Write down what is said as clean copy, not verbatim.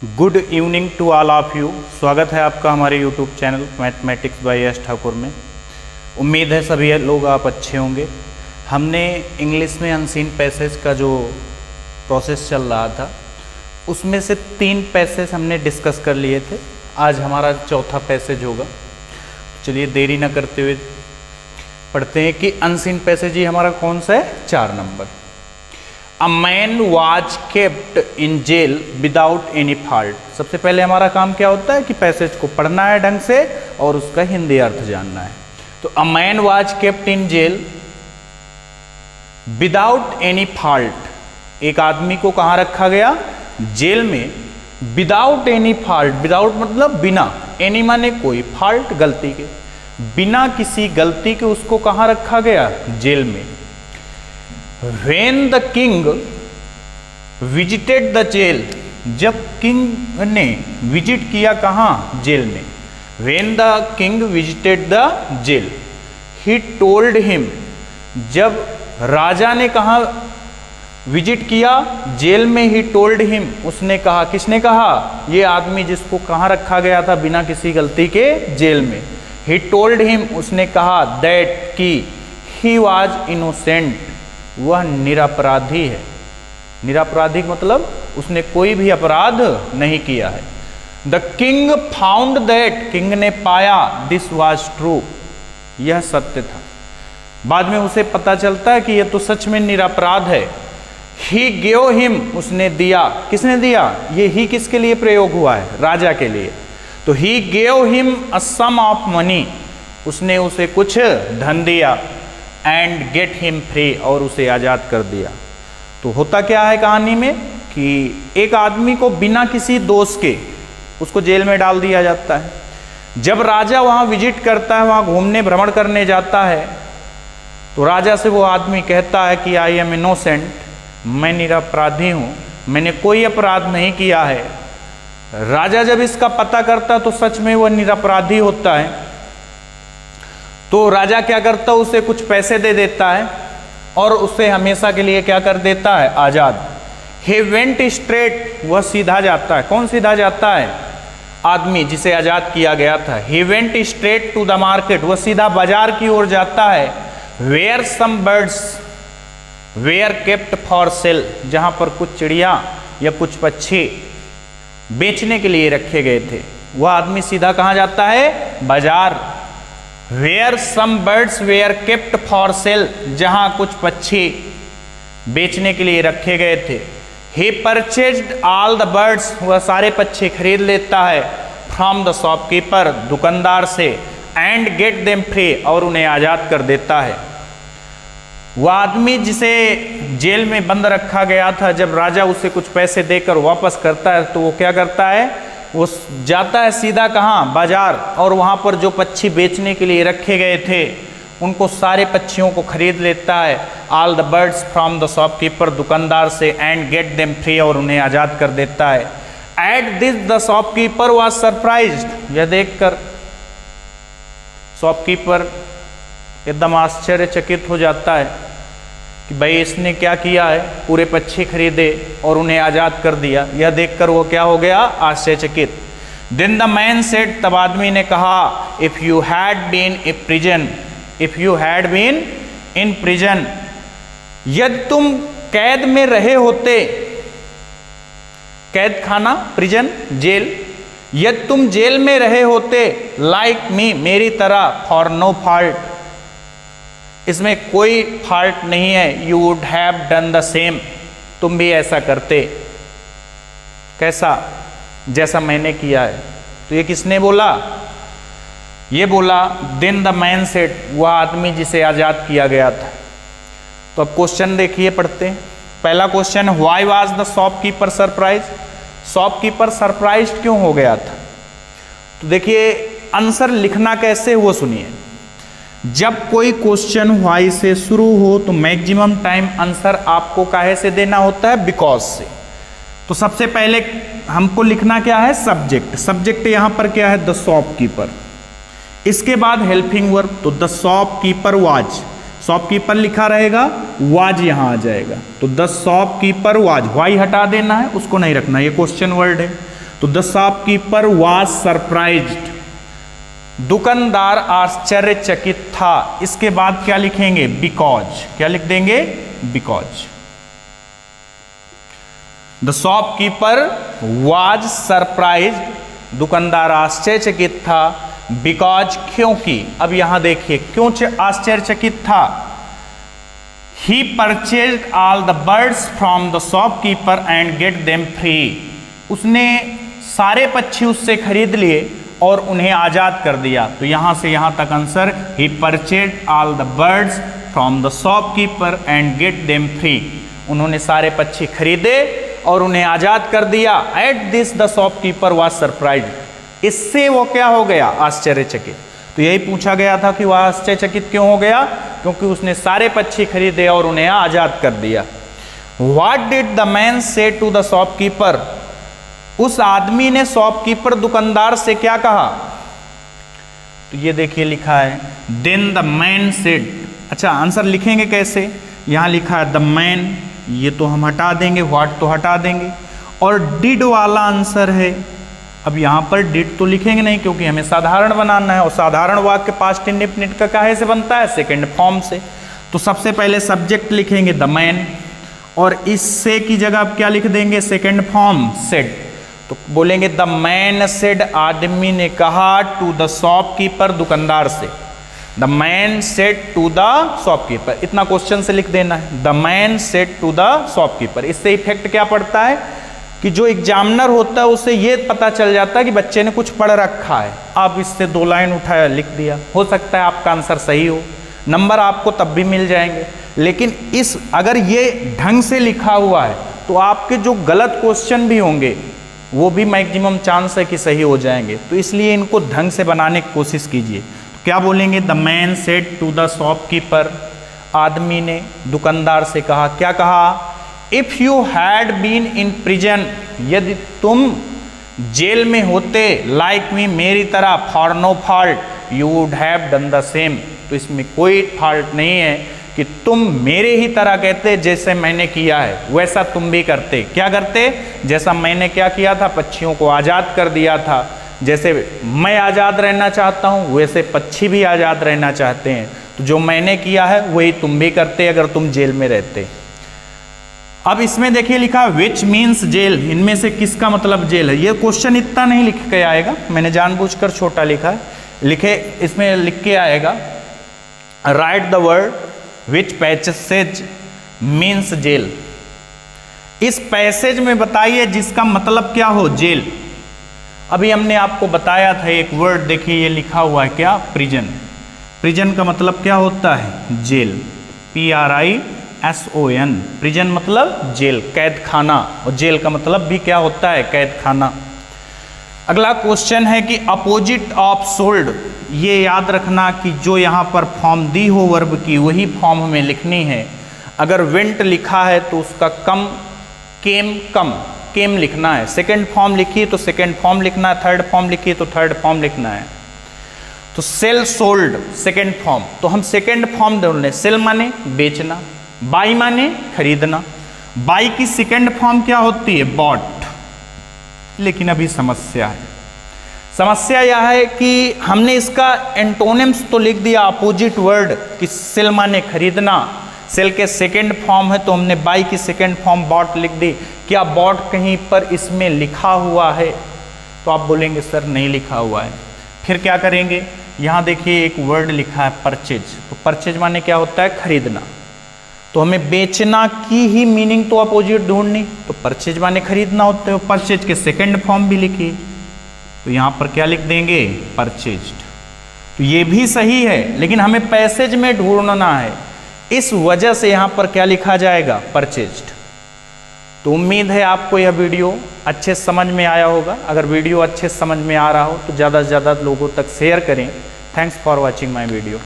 Good evening to all of you. स्वागत है आपका हमारे YouTube channel mathematics by S Thakur में। उम्मीद है सभी लोग आप अच्छे होंगे। हमने इंग्लिश में अनसीन पैसेज का जो प्रोसेस चल रहा था उसमें से 3 पैसेज हमने डिस्कस कर लिए थे। आज हमारा चौथा पैसेज होगा। चलिए देरी न करते हुए पढ़ते हैं कि अनसीन पैसेज ही हमारा कौन सा है, 4 number. A man was kept in jail without any fault। सबसे पहले हमारा काम क्या होता है कि पैसेज को पढ़ना है ढंग से और उसका हिंदी अर्थ जानना है। तो a man was kept in jail without any fault। एक आदमी को कहाँ रखा गया? जेल में। विदाउट एनी फॉल्ट, विदाउट मतलब बिना, एनी माने कोई, फॉल्ट गलती के, बिना किसी गलती के उसको कहाँ रखा गया? जेल में। When the king visited the jail, जब किंग ने विजिट किया कहाँ? जेल में। When the king visited the jail, he told him, जब राजा ने कहाँ विजिट किया? जेल में। he told him, उसने कहा, किसने कहा? ये आदमी जिसको कहाँ रखा गया था बिना किसी गलती के? जेल में। he told him, उसने कहा that कि he was innocent, वह निरपराधी है। निरपराधी मतलब उसने कोई भी अपराध नहीं किया है। The king found that, king ने पाया, दिस वॉज ट्रू, यह सत्य था। बाद में उसे पता चलता है कि यह तो सच में निरपराध है। ही गेव हिम, उसने दिया, किसने दिया? ये ही किसके लिए प्रयोग हुआ है? राजा के लिए। तो he gave him a sum of money, उसने उसे कुछ धन दिया। एंड गेट हिम फ्री, और उसे आज़ाद कर दिया। तो होता क्या है कहानी में कि एक आदमी को बिना किसी दोष के उसको जेल में डाल दिया जाता है। जब राजा वहाँ विजिट करता है, वहाँ घूमने भ्रमण करने जाता है, तो राजा से वो आदमी कहता है कि आई एम इनोसेंट, मैं निरपराधी हूँ, मैंने कोई अपराध नहीं किया है। राजा जब इसका पता करता है तो सच में वह निरपराधी होता है। तो राजा क्या करता है, उसे कुछ पैसे दे देता है और उसे हमेशा के लिए क्या कर देता है? आज़ाद। he went straight, वह सीधा जाता है। कौन सीधा जाता है? आदमी जिसे आज़ाद किया गया था। he went straight to the market, वह सीधा बाजार की ओर जाता है। where some birds were kept for sale, जहाँ पर कुछ चिड़िया या कुछ पक्षी बेचने के लिए रखे गए थे। वह आदमी सीधा कहाँ जाता है? बाजार। Where some birds were kept for sale, जहाँ कुछ पक्षी बेचने के लिए रखे गए थे। He purchased all the birds, वह सारे पक्षी खरीद लेता है। From the shopkeeper, दुकानदार से। And get them free, और उन्हें आज़ाद कर देता है। वह आदमी जिसे जेल में बंद रखा गया था, जब राजा उसे कुछ पैसे देकर वापस करता है तो वो क्या करता है? वो जाता है सीधा कहाँ? बाजार। और वहाँ पर जो पक्षी बेचने के लिए रखे गए थे उनको, सारे पक्षियों को खरीद लेता है। All the birds from the shopkeeper, दुकानदार से। एंड गेट देम फ्री, और उन्हें आज़ाद कर देता है। At this the shopkeeper was surprised, यह देखकर शॉपकीपर एकदम आश्चर्यचकित हो जाता है कि भाई इसने क्या किया है? पूरे पक्षी खरीदे और उन्हें आज़ाद कर दिया। यह देखकर वो क्या हो गया? आश्चर्यचकित। देन द मैन सेड, तब आदमी ने कहा, if you had been in prison, if you had been in prison, यदि तुम कैद में रहे होते, कैद खाना, प्रिजन जेल, यदि तुम जेल में रहे होते, लाइक मी, मेरी तरह, फॉर नो फॉल्ट, इसमें कोई फॉल्ट नहीं है, you would have done the same, तुम भी ऐसा करते। कैसा? जैसा मैंने किया है। तो ये किसने बोला? ये बोला देन द मैन सेड, वह आदमी जिसे आज़ाद किया गया था। तो अब क्वेश्चन देखिए, पढ़ते हैं। पहला question, why was the shopkeeper surprise, shopkeeper surprise क्यों हो गया था? तो देखिए आंसर लिखना कैसे वो सुनिए। जब कोई क्वेश्चन व्हाई से शुरू हो तो मैक्सिमम टाइम आंसर आपको काहे से देना होता है? बिकॉज से। तो सबसे पहले हमको लिखना क्या है? सब्जेक्ट। सब्जेक्ट यहाँ पर क्या है? The shopkeeper. इसके बाद हेल्पिंग वर्ब, तो द शॉपकीपर वाज, शॉपकीपर लिखा रहेगा, वाज यहाँ आ जाएगा। तो द शॉपकीपर वाज, वाई हटा देना है, उसको नहीं रखना, ये क्वेश्चन वर्ड है। तो द शॉपकीपर वाज सरप्राइज्ड, दुकानदार आश्चर्यचकित था। इसके बाद क्या लिखेंगे? बिकॉज। क्या लिख देंगे? Because. The shopkeeper was surprised, दुकानदार आश्चर्यचकित था। बिकॉज, क्योंकि। अब यहां देखिए क्यों आश्चर्यचकित था। He purchased all the birds from the shopkeeper and get them free, उसने सारे पक्षी उससे खरीद लिए और उन्हें आजाद कर दिया। तो यहां से यहां तक answer, he purchased all the birds from the shopkeeper and get them free, उन्होंने सारे पक्षी खरीदे और उन्हें आजाद कर दिया। At this the shopkeeper was surprised, इससे वो क्या हो गया? आश्चर्यचकित। तो यही पूछा गया था कि वह आश्चर्यचकित क्यों हो गया? क्योंकि उसने सारे पक्षी खरीदे और उन्हें आजाद कर दिया। व्हाट डिड द मैन से टू द शॉपकीपर, उस आदमी ने शॉपकीपर दुकानदार से क्या कहा? तो ये देखिए लिखा है देन द मैन सेड। अच्छा, आंसर लिखेंगे कैसे? यहां लिखा है द मैन, ये तो हम हटा देंगे, व्हाट तो हटा देंगे, और डिड वाला आंसर है। अब यहां पर डिड तो लिखेंगे नहीं क्योंकि हमें साधारण बनाना है, और साधारण वाक्य पास्ट इंडेफिनिट का काहे से बनता है? सेकंड फॉर्म से। तो सबसे पहले सब्जेक्ट लिखेंगे द मैन, और इससे की जगह अब क्या लिख देंगे? Second form said. तो बोलेंगे द मैन सेड, आदमी ने कहा, टू द शॉपकीपर, दुकानदार से। The man said to the shopkeeper, इतना क्वेश्चन से लिख देना है, the man said to the shopkeeper. इससे इफेक्ट क्या पड़ता है कि जो एग्जामिनर होता है उसे ये पता चल जाता है कि बच्चे ने कुछ पढ़ रखा है। आप इससे 2 लाइन उठाया, लिख दिया, हो सकता है आपका आंसर सही हो, नंबर आपको तब भी मिल जाएंगे। लेकिन इस अगर ये ढंग से लिखा हुआ है तो आपके जो गलत क्वेश्चन भी होंगे वो भी मैक्सिमम चांस है कि सही हो जाएंगे। तो इसलिए इनको ढंग से बनाने की कोशिश कीजिए। तो क्या बोलेंगे? The man said to the shopkeeper, आदमी ने दुकानदार से कहा, क्या कहा? If you had been in prison, यदि तुम जेल में होते, लाइक मी, मेरी तरह, for no fault you would have done the same, तो इसमें कोई फॉल्ट नहीं है कि तुम मेरे ही तरह कहते, जैसे मैंने किया है वैसा तुम भी करते। क्या करते? जैसा मैंने क्या किया था? पक्षियों को आज़ाद कर दिया था। जैसे मैं आज़ाद रहना चाहता हूँ वैसे पक्षी भी आज़ाद रहना चाहते हैं। तो जो मैंने किया है वही तुम भी करते अगर तुम जेल में रहते। अब इसमें देखिए लिखा विच मीन्स जेल, इनमें से किसका मतलब जेल है? ये क्वेश्चन इतना नहीं लिख के आएगा, मैंने जानबूझकर छोटा लिखा है। लिखे इसमें लिख के आएगा write the word which passage means जेल। इस पैसेज में बताइए जिसका मतलब क्या हो? जेल। अभी हमने आपको बताया था एक वर्ड, देखिए ये लिखा हुआ है क्या? प्रिजन। प्रिजन का मतलब क्या होता है? जेल। PRISON, प्रिजन मतलब जेल, कैद खाना, और जेल का मतलब भी क्या होता है? कैद खाना। अगला क्वेश्चन है कि अपोजिट ऑफ सोल्ड, ये याद रखना कि जो यहाँ पर फॉर्म दी हो वर्ब की वही फॉर्म हमें लिखनी है। अगर वेंट लिखा है तो उसका कम, केम कम, केम लिखना है। सेकंड फॉर्म लिखी तो सेकंड फॉर्म लिखना है, थर्ड फॉर्म लिखी तो थर्ड फॉर्म लिखना है। तो सेल सोल्ड सेकंड फॉर्म, तो हम सेकंड फॉर्म ढूंढ लें। सेल माने बेचना, बाई माने खरीदना। बाई की सेकंड फॉर्म क्या होती है? बॉट। लेकिन अभी समस्या है, समस्या यह है कि हमने इसका एंटोनिम्स तो लिख दिया अपोजिट वर्ड कि सेल माने खरीदना, सेल के सेकंड फॉर्म है तो हमने बाई की सेकंड फॉर्म बॉट लिख दी। क्या बॉट कहीं पर इसमें लिखा हुआ है? तो आप बोलेंगे सर नहीं लिखा हुआ है। फिर क्या करेंगे? यहाँ देखिए एक वर्ड लिखा है परचेज, तो परचेज माने क्या होता है? खरीदना। तो हमें बेचना की ही मीनिंग तो अपोजिट ढूंढनी, तो परचेज माने खरीदना होता है। परचेज के सेकंड फॉर्म भी लिखिए, तो यहाँ पर क्या लिख देंगे? परचेज्ड। तो ये भी सही है लेकिन हमें पैसेज में ढूंढना है, इस वजह से यहाँ पर क्या लिखा जाएगा? परचेज्ड। तो उम्मीद है आपको यह वीडियो अच्छे समझ में आया होगा। अगर वीडियो अच्छे समझ में आ रहा हो तो ज़्यादा से ज़्यादा लोगों तक शेयर करें। Thanks for watching my video.